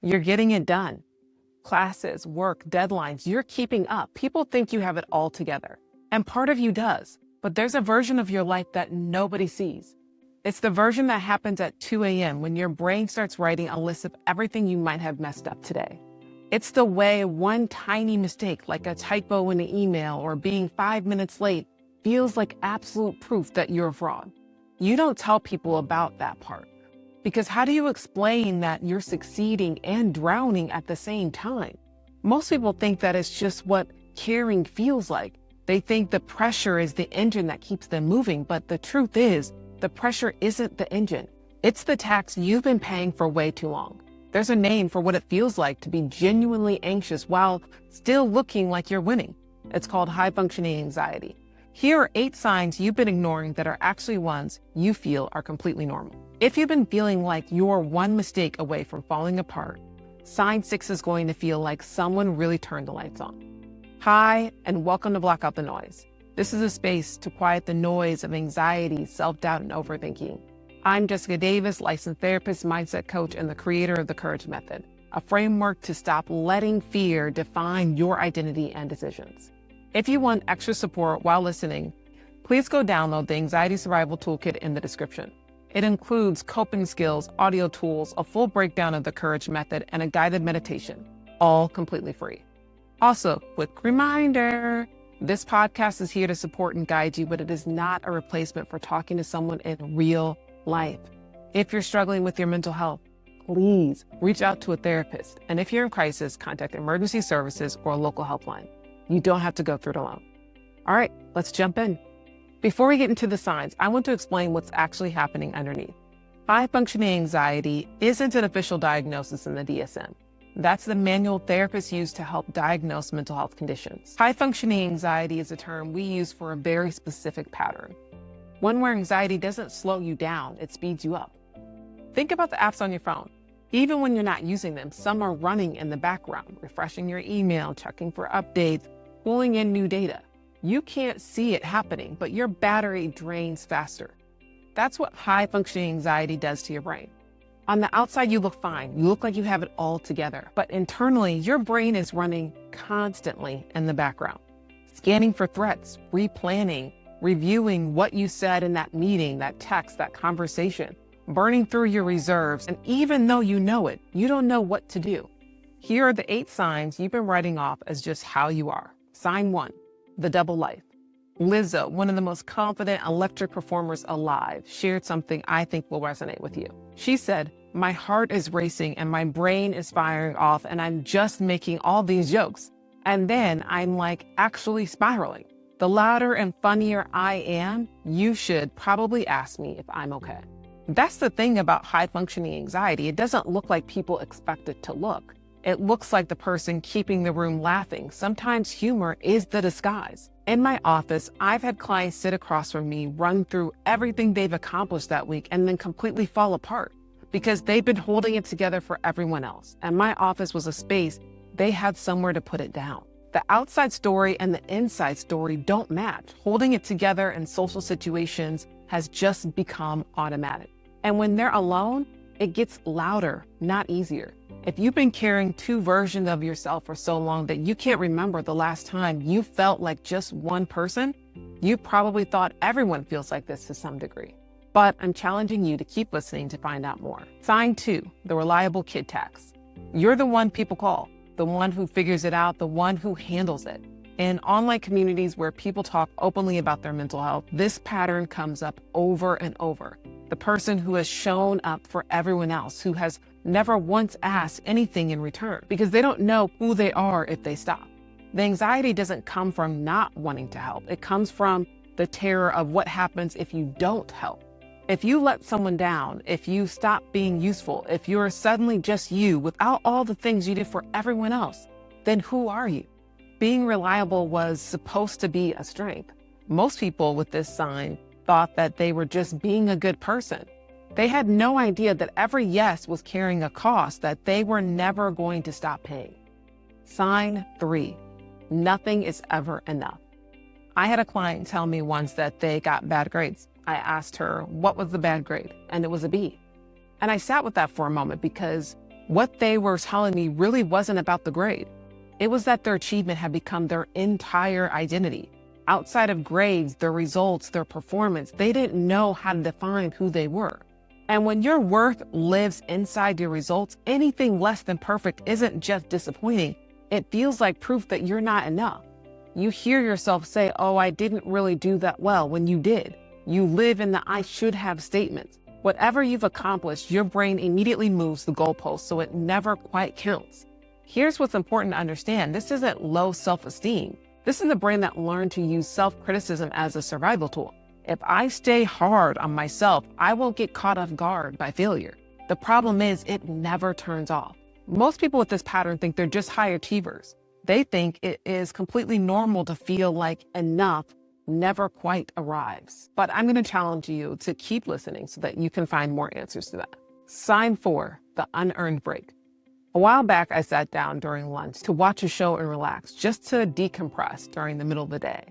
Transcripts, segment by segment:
You're getting it done. Classes, work, deadlines, you're keeping up. People think you have it all together. And part of you does, but there's a version of your life that nobody sees. It's the version that happens at 2 a.m. when your brain starts writing a list of everything you might have messed up today. It's the way one tiny mistake, like a typo in an email or being 5 minutes late, feels like absolute proof that you're a fraud. You don't tell people about that part. Because how do you explain that you're succeeding and drowning at the same time? Most people think that it's just what caring feels like. They think the pressure is the engine that keeps them moving, but the truth is, the pressure isn't the engine. It's the tax you've been paying for way too long. There's a name for what it feels like to be genuinely anxious while still looking like you're winning. It's called high-functioning anxiety. Here are 8 signs you've been ignoring that are actually ones you feel are completely normal. If you've been feeling like you're one mistake away from falling apart, sign 6 is going to feel like someone really turned the lights on. Hi, and welcome to Block Out the Noise. This is a space to quiet the noise of anxiety, self-doubt, and overthinking. I'm Jessica Davis, licensed therapist, mindset coach, and the creator of the Courage Method, a framework to stop letting fear define your identity and decisions. If you want extra support while listening, please go download the Anxiety Survival Toolkit in the description. It includes coping skills, audio tools, a full breakdown of the Courage Method, and a guided meditation, all completely free. Also, quick reminder, this podcast is here to support and guide you, but it is not a replacement for talking to someone in real life. If you're struggling with your mental health, please reach out to a therapist. And if you're in crisis, contact emergency services or a local helpline. You don't have to go through it alone. All right, let's jump in. Before we get into the signs, I want to explain what's actually happening underneath. High-functioning anxiety isn't an official diagnosis in the DSM. That's the manual therapists use to help diagnose mental health conditions. High-functioning anxiety is a term we use for a very specific pattern. One where anxiety doesn't slow you down, it speeds you up. Think about the apps on your phone. Even when you're not using them, some are running in the background, refreshing your email, checking for updates, pulling in new data. You can't see it happening, but your battery drains faster. That's what high-functioning anxiety does to your brain. On the outside, you look fine. You look like you have it all together. But internally, your brain is running constantly in the background, scanning for threats, replanning, reviewing what you said in that meeting, that text, that conversation, burning through your reserves. And even though you know it, you don't know what to do. Here are the 8 signs you've been writing off as just how you are. Sign 1. The double life. Lizzo, one of the most confident electric performers alive, shared something I think will resonate with you. She said, "My heart is racing and my brain is firing off and I'm just making all these jokes. And then I'm like actually spiraling. The louder and funnier I am, you should probably ask me if I'm okay." That's the thing about high-functioning anxiety. It doesn't look like people expect it to look. It looks like the person keeping the room laughing. Sometimes humor is the disguise. In my office, I've had clients sit across from me, run through everything they've accomplished that week, and then completely fall apart because they've been holding it together for everyone else. And my office was a space they had somewhere to put it down. The outside story and the inside story don't match. Holding it together in social situations has just become automatic. And when they're alone, it gets louder, not easier. If you've been carrying 2 versions of yourself for so long that you can't remember the last time you felt like just one person, you probably thought everyone feels like this to some degree. But I'm challenging you to keep listening to find out more. Sign 2, the reliable kid tax. You're the one people call, the one who figures it out, the one who handles it. In online communities where people talk openly about their mental health, this pattern comes up over and over. The person who has shown up for everyone else, who has never once asked anything in return because they don't know who they are if they stop. The anxiety doesn't come from not wanting to help. It comes from the terror of what happens if you don't help. If you let someone down, if you stop being useful, if you're suddenly just you without all the things you did for everyone else, then who are you? Being reliable was supposed to be a strength. Most people with this sign thought that they were just being a good person. They had no idea that every yes was carrying a cost that they were never going to stop paying. Sign 3, nothing is ever enough. I had a client tell me once that they got bad grades. I asked her, what was the bad grade? And it was a B. And I sat with that for a moment because What they were telling me really wasn't about the grade. It was that their achievement had become their entire identity. Outside of grades, their results, their performance, they didn't know how to define who they were. And when your worth lives inside your results, anything less than perfect isn't just disappointing. It feels like proof that you're not enough. You hear yourself say, "Oh, I didn't really do that well," when you did. You live in the "I should have" statements. Whatever you've accomplished, your brain immediately moves the goalpost so it never quite counts. Here's what's important to understand. This isn't low self-esteem. This is the brain that learned to use self-criticism as a survival tool. If I stay hard on myself, I won't get caught off guard by failure. The problem is it never turns off. Most people with this pattern think they're just high achievers. They think it is completely normal to feel like enough never quite arrives. But I'm going to challenge you to keep listening so that you can find more answers to that. Sign 4, the unearned break. A while back, I sat down during lunch to watch a show and relax, just to decompress during the middle of the day.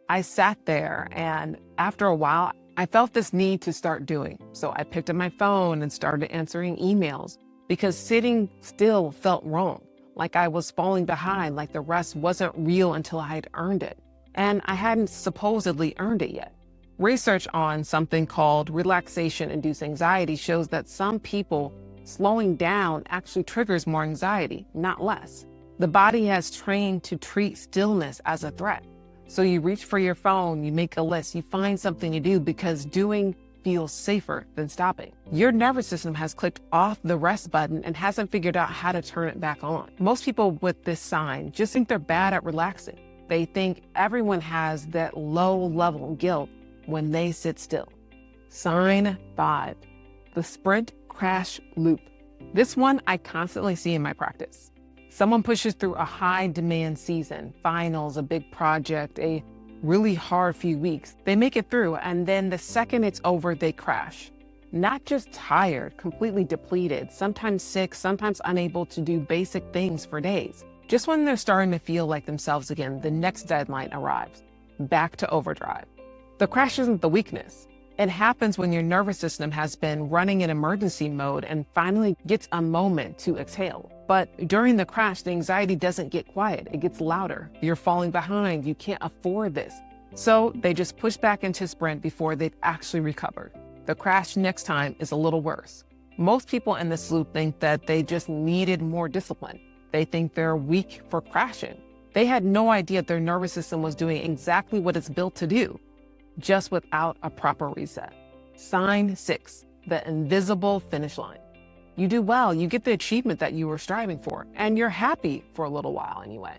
I sat there, and after a while, I felt this need to start doing. So I picked up my phone and started answering emails because sitting still felt wrong, like I was falling behind, like the rest wasn't real until I had earned it. And I hadn't supposedly earned it yet. Research on something called relaxation-induced anxiety shows that some people slowing down actually triggers more anxiety, not less. The body has trained to treat stillness as a threat. So you reach for your phone, you make a list, you find something to do because doing feels safer than stopping. Your nervous system has clicked off the rest button and hasn't figured out how to turn it back on. Most people with this sign just think they're bad at relaxing. They think everyone has that low-level guilt when they sit still. Sign 5, the sprint crash loop. This one I constantly see in my practice. Someone pushes through a high-demand season, finals, a big project, a really hard few weeks. They make it through, and then the second it's over, they crash. Not just tired, completely depleted, sometimes sick, sometimes unable to do basic things for days. Just when they're starting to feel like themselves again, the next deadline arrives. Back to overdrive. The crash isn't the weakness. It happens when your nervous system has been running in emergency mode and finally gets a moment to exhale. But during the crash, the anxiety doesn't get quiet. It gets louder. You're falling behind. You can't afford this. So they just push back into sprint before they've actually recovered. The crash next time is a little worse. Most people in this loop think that they just needed more discipline. They think they're weak for crashing. They had no idea their nervous system was doing exactly what it's built to do, just without a proper reset. Sign 6, the invisible finish line. You do well, you get the achievement that you were striving for, and you're happy for a little while anyway.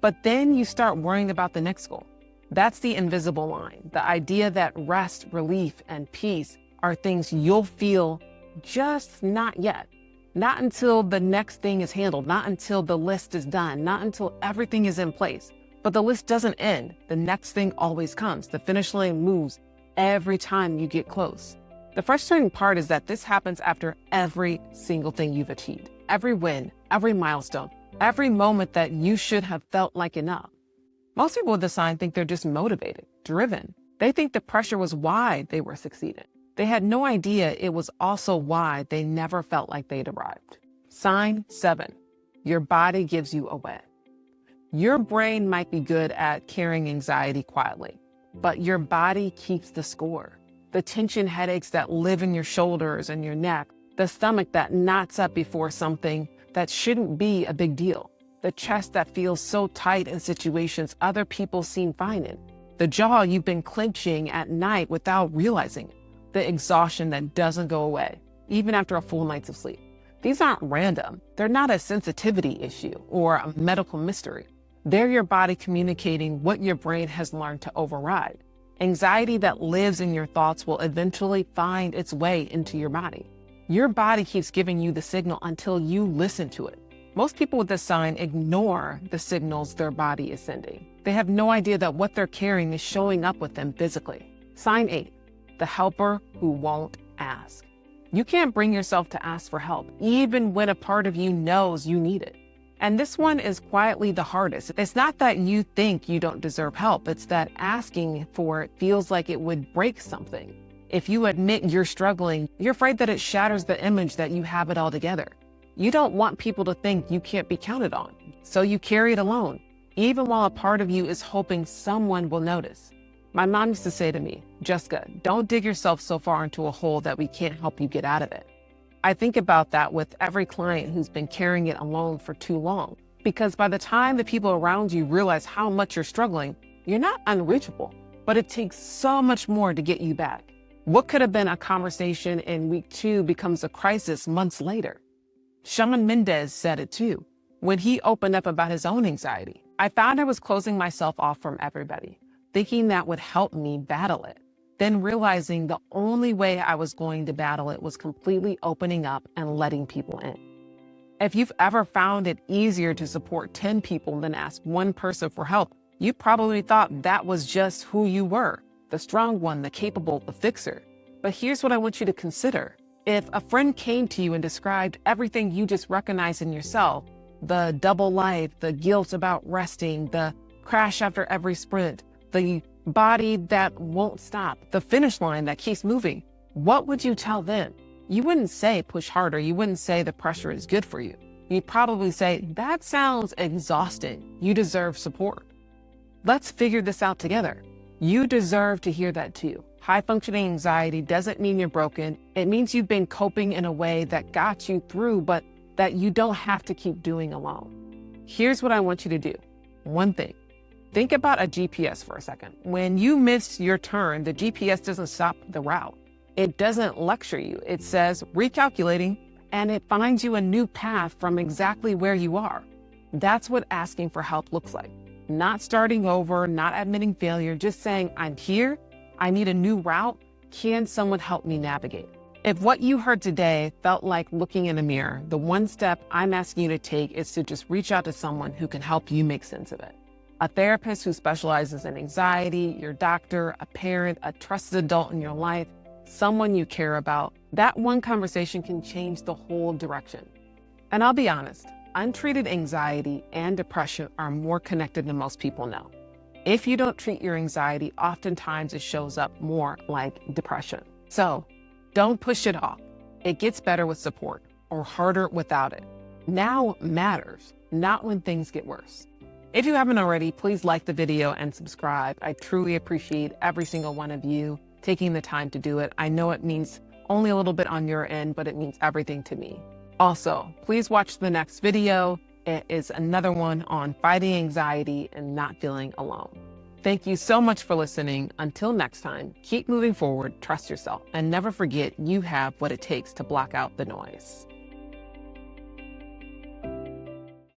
But then you start worrying about the next goal. That's the invisible line, the idea that rest, relief, and peace are things you'll feel, just not yet. Not until the next thing is handled, not until the list is done, not until everything is in place. But the list doesn't end. The next thing always comes. The finish line moves every time you get close. The frustrating part is that this happens after every single thing you've achieved. Every win, every milestone, every moment that you should have felt like enough. Most people with this sign think they're just motivated, driven. They think the pressure was why they were succeeding. They had no idea it was also why they never felt like they'd arrived. Sign 7, your body gives you away. Your brain might be good at carrying anxiety quietly, but your body keeps the score. The tension headaches that live in your shoulders and your neck, the stomach that knots up before something that shouldn't be a big deal, the chest that feels so tight in situations other people seem fine in, the jaw you've been clenching at night without realizing it, the exhaustion that doesn't go away, even after a full night's of sleep. These aren't random. They're not a sensitivity issue or a medical mystery. They're your body communicating what your brain has learned to override. Anxiety that lives in your thoughts will eventually find its way into your body. Your body keeps giving you the signal until you listen to it. Most people with this sign ignore the signals their body is sending. They have no idea that what they're carrying is showing up with them physically. Sign 8, the helper who won't ask. You can't bring yourself to ask for help, even when a part of you knows you need it. And this one is quietly the hardest. It's not that you think you don't deserve help. It's that asking for it feels like it would break something. If you admit you're struggling, you're afraid that it shatters the image that you have it all together. You don't want people to think you can't be counted on, so you carry it alone, even while a part of you is hoping someone will notice. My mom used to say to me, Jessica, don't dig yourself so far into a hole that we can't help you get out of it. I think about that with every client who's been carrying it alone for too long, because by the time the people around you realize how much you're struggling, you're not unreachable, but it takes so much more to get you back. What could have been a conversation in week 2 becomes a crisis months later. Shawn Mendes said it too. When he opened up about his own anxiety, I found I was closing myself off from everybody, thinking that would help me battle it. Then realizing the only way I was going to battle it was completely opening up and letting people in. If you've ever found it easier to support 10 people than ask one person for help, you probably thought that was just who you were, the strong one, the capable, the fixer. But here's what I want you to consider. If a friend came to you and described everything you just recognized in yourself, the double life, the guilt about resting, the crash after every sprint, the body that won't stop, the finish line that keeps moving, what would you tell them? You wouldn't say push harder. You wouldn't say the pressure is good for you. You'd probably say, that sounds exhausting. You deserve support. Let's figure this out together. You deserve to hear that too. High-functioning anxiety doesn't mean you're broken. It means you've been coping in a way that got you through, but that you don't have to keep doing alone. Here's what I want you to do. One thing. Think about a GPS for a second. When you miss your turn, the GPS doesn't stop the route. It doesn't lecture you. It says recalculating, and it finds you a new path from exactly where you are. That's what asking for help looks like. Not starting over, not admitting failure, just saying, I'm here, I need a new route. Can someone help me navigate? If what you heard today felt like looking in a mirror, the one step I'm asking you to take is to just reach out to someone who can help you make sense of it. A therapist who specializes in anxiety, your doctor, a parent, a trusted adult in your life, someone you care about. That one conversation can change the whole direction. And I'll be honest, untreated anxiety and depression are more connected than most people know. If you don't treat your anxiety, oftentimes it shows up more like depression. So don't push it off. It gets better with support or harder without it. Now matters, not when things get worse. If you haven't already, please like the video and subscribe. I truly appreciate every single one of you taking the time to do it. I know it means only a little bit on your end, but it means everything to me. Also, please watch the next video. It is another one on fighting anxiety and not feeling alone. Thank you so much for listening. Until next time, keep moving forward, trust yourself, and never forget you have what it takes to block out the noise.